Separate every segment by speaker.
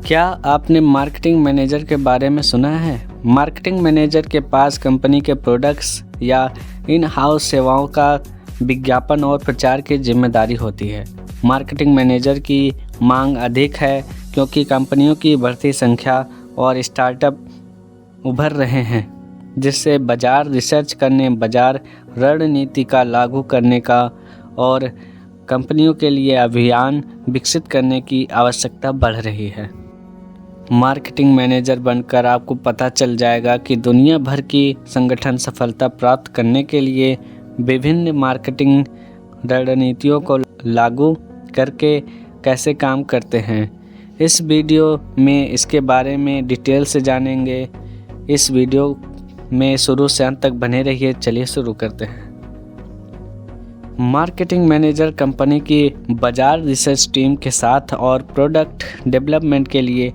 Speaker 1: क्या आपने marketing manager के बारे में सुना है? मार्केटिंग मैनेजर के पास कंपनी के प्रोडक्ट्स या इन हाउस सेवाओं का विज्ञापन और प्रचार की जिम्मेदारी होती है। मार्केटिंग मैनेजर की मांग अधिक है क्योंकि कंपनियों की बढ़ती संख्या और स्टार्टअप उभर रहे हैं, जिससे बाजार रिसर्च करने, बाजार रणनीति का लागू करने का और कंपनियों के लिए अभियान विकसित करने की आवश्यकता बढ़ रही है। मार्केटिंग मैनेजर बनकर आपको पता चल जाएगा कि दुनिया भर की संगठन सफलता प्राप्त करने के लिए विभिन्न मार्केटिंग रणनीतियों को लागू करके कैसे काम करते हैं। इस वीडियो में इसके बारे में डिटेल से जानेंगे। इस वीडियो में शुरू से अंत तक बने रहिए। चलिए शुरू करते हैं। मार्केटिंग मैनेजर कंपनी की बाजार रिसर्च टीम के साथ और प्रोडक्ट डेवलपमेंट के लिए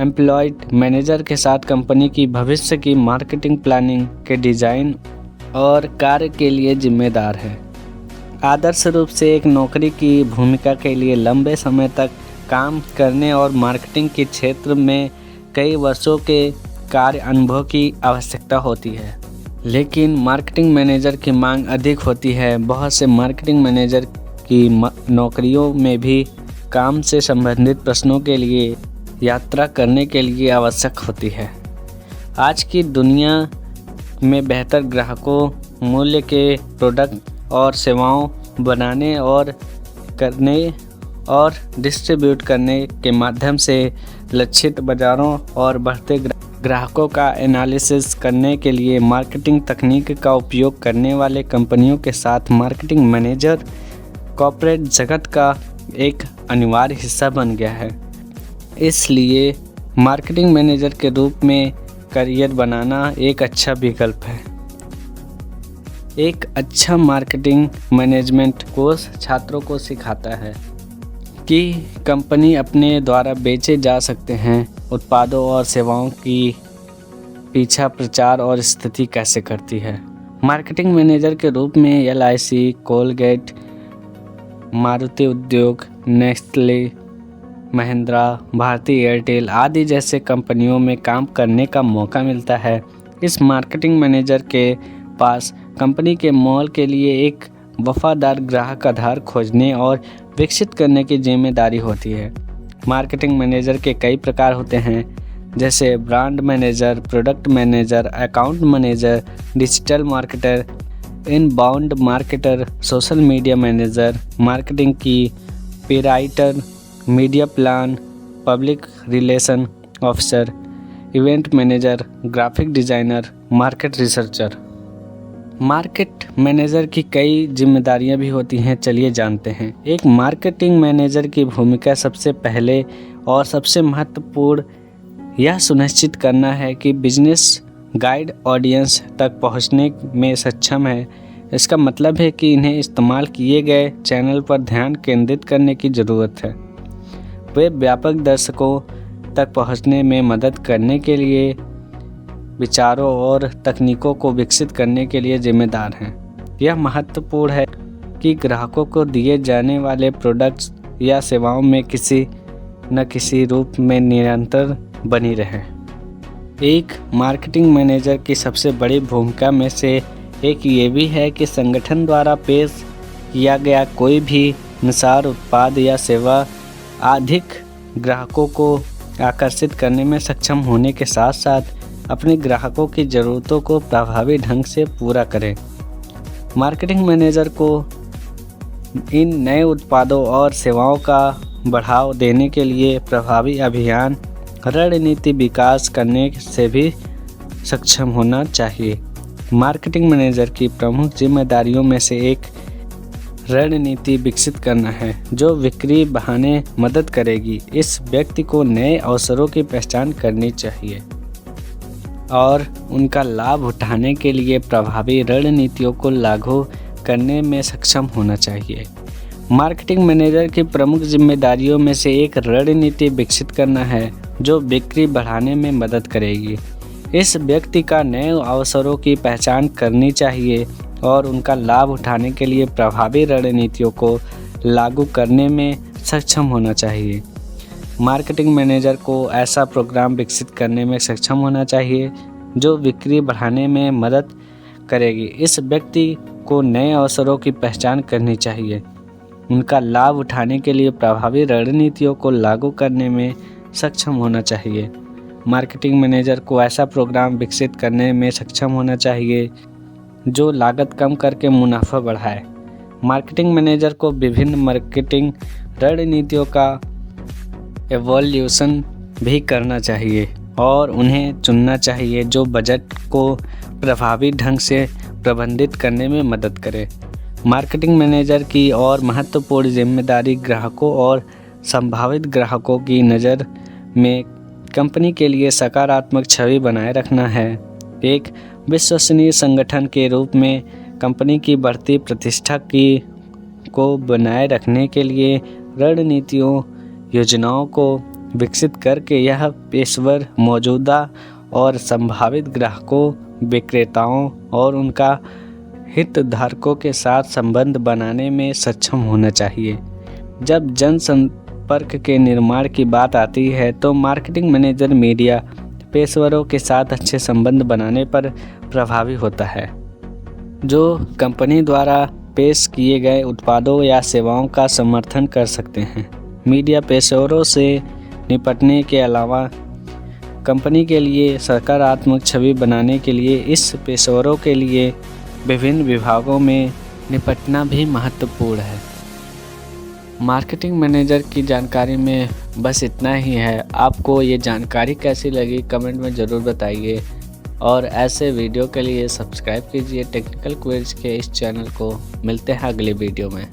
Speaker 1: एम्प्लॉयड मैनेजर के साथ कंपनी की भविष्य की मार्केटिंग प्लानिंग के डिज़ाइन और कार्य के लिए जिम्मेदार है। आदर्श रूप से एक नौकरी की भूमिका के लिए लंबे समय तक काम करने और मार्केटिंग के क्षेत्र में कई वर्षों के कार्य अनुभव की आवश्यकता होती है, लेकिन मार्केटिंग मैनेजर की मांग अधिक होती है। बहुत से मार्केटिंग मैनेजर की नौकरियों में भी काम से संबंधित प्रश्नों के लिए यात्रा करने के लिए आवश्यक होती है। आज की दुनिया में बेहतर ग्राहकों मूल्य के प्रोडक्ट और सेवाओं बनाने और करने और डिस्ट्रीब्यूट करने के माध्यम से लक्षित बाज़ारों और बढ़ते ग्राहकों का एनालिसिस करने के लिए मार्केटिंग तकनीक का उपयोग करने वाले कंपनियों के साथ मार्केटिंग मैनेजर कॉर्पोरेट जगत का एक अनिवार्य हिस्सा बन गया है। इसलिए मार्केटिंग मैनेजर के रूप में करियर बनाना एक अच्छा विकल्प है। एक अच्छा मार्केटिंग मैनेजमेंट कोर्स छात्रों को सिखाता है कि कंपनी अपने द्वारा बेचे जा सकते हैं उत्पादों और सेवाओं की पीछा प्रचार और स्थिति कैसे करती है। मार्केटिंग मैनेजर के रूप में LIC, कोलगेट, मारुति उद्योग, नेस्ले, महिंद्रा, भारती एयरटेल आदि जैसे कंपनियों में काम करने का मौका मिलता है। इस मार्केटिंग मैनेजर के पास कंपनी के मॉल के लिए एक वफादार ग्राहक आधार खोजने और विकसित करने की जिम्मेदारी होती है। मार्केटिंग मैनेजर के कई प्रकार होते हैं, जैसे brand manager, product manager, account manager, digital marketer, inbound marketer, social media manager, marketing copywriter, media plan, public relation officer, event manager, graphic designer, market researcher. Market manager की कई जिम्मेदारियां भी होती हैं, चलिए जानते हैं। एक मार्केटिंग मैनेजर की भूमिका सबसे पहले और सबसे महत्वपूर्ण यह सुनिश्चित करना है कि बिजनेस गाइड ऑडियंस तक पहुंचने में सक्षम है। इसका मतलब है कि इन्हें इस्तेमाल किए गए चैनल पर ध्यान केंद्रित करने की ज़रूरत है। वे व्यापक दर्शकों तक पहुंचने में मदद करने के लिए विचारों और तकनीकों को विकसित करने के लिए जिम्मेदार हैं। यह महत्वपूर्ण है कि ग्राहकों को दिए जाने वाले प्रोडक्ट्स या सेवाओं में किसी न किसी रूप में निरंतर बनी रहे। एक मार्केटिंग मैनेजर की सबसे बड़ी भूमिका में से एक ये भी है कि संगठन द्वारा पेश किया गया कोई भी निसार उत्पाद या सेवा अधिक ग्राहकों को आकर्षित करने में सक्षम होने के साथ साथ अपने ग्राहकों की ज़रूरतों को प्रभावी ढंग से पूरा करें। मार्केटिंग मैनेजर को इन नए उत्पादों और सेवाओं का बढ़ावा देने के लिए प्रभावी अभियान रणनीति विकास करने से भी सक्षम होना चाहिए। मार्केटिंग मैनेजर की प्रमुख जिम्मेदारियों में से एक रणनीति विकसित करना है जो बिक्री बढ़ाने मदद करेगी। इस व्यक्ति को नए अवसरों की पहचान करनी चाहिए और उनका लाभ उठाने के लिए प्रभावी रणनीतियों को लागू करने में सक्षम होना चाहिए। मार्केटिंग मैनेजर की प्रमुख जिम्मेदारियों में से एक रणनीति विकसित करना है जो बिक्री बढ़ाने में मदद करेगी। इस व्यक्ति का नए अवसरों की पहचान करनी चाहिए और उनका लाभ उठाने के लिए प्रभावी रणनीतियों को लागू करने में सक्षम होना चाहिए। मार्केटिंग मैनेजर को ऐसा प्रोग्राम विकसित करने में सक्षम होना चाहिए जो बिक्री बढ़ाने में मदद करेगी। इस व्यक्ति को नए अवसरों की पहचान करनी चाहिए, उनका लाभ उठाने के लिए प्रभावी रणनीतियों को लागू करने में सक्षम होना चाहिए। मार्केटिंग मैनेजर को ऐसा प्रोग्राम विकसित करने में सक्षम होना चाहिए जो लागत कम करके मुनाफा बढ़ाए। मार्केटिंग मैनेजर को विभिन्न मार्केटिंग रणनीतियों का एवोल्यूशन भी करना चाहिए और उन्हें चुनना चाहिए जो बजट को प्रभावी ढंग से प्रबंधित करने में मदद करे। मार्केटिंग मैनेजर की और महत्वपूर्ण जिम्मेदारी ग्राहकों और संभावित ग्राहकों की नज़र में कंपनी के लिए सकारात्मक छवि बनाए रखना है। एक विश्वसनीय संगठन के रूप में कंपनी की बढ़ती प्रतिष्ठा को बनाए रखने के लिए रणनीतियों योजनाओं को विकसित करके यह पेशेवर मौजूदा और संभावित ग्राहकों, विक्रेताओं और उनका हितधारकों के साथ संबंध बनाने में सक्षम होना चाहिए। जब जनसंपर्क के निर्माण की बात आती है तो मार्केटिंग मैनेजर मीडिया पेशेवरों के साथ अच्छे संबंध बनाने पर प्रभावी होता है, जो कंपनी द्वारा पेश किए गए उत्पादों या सेवाओं का समर्थन कर सकते हैं। मीडिया पेशेवरों से निपटने के अलावा कंपनी के लिए सकारात्मक छवि बनाने के लिए इस पेशेवरों के लिए विभिन्न विभागों में निपटना भी महत्वपूर्ण है। मार्केटिंग मैनेजर की जानकारी में बस इतना ही है। आपको ये जानकारी कैसी लगी कमेंट में ज़रूर बताइए और ऐसे वीडियो के लिए सब्सक्राइब कीजिए टेक्निकल क्विज के इस चैनल को। मिलते हैं अगले वीडियो में।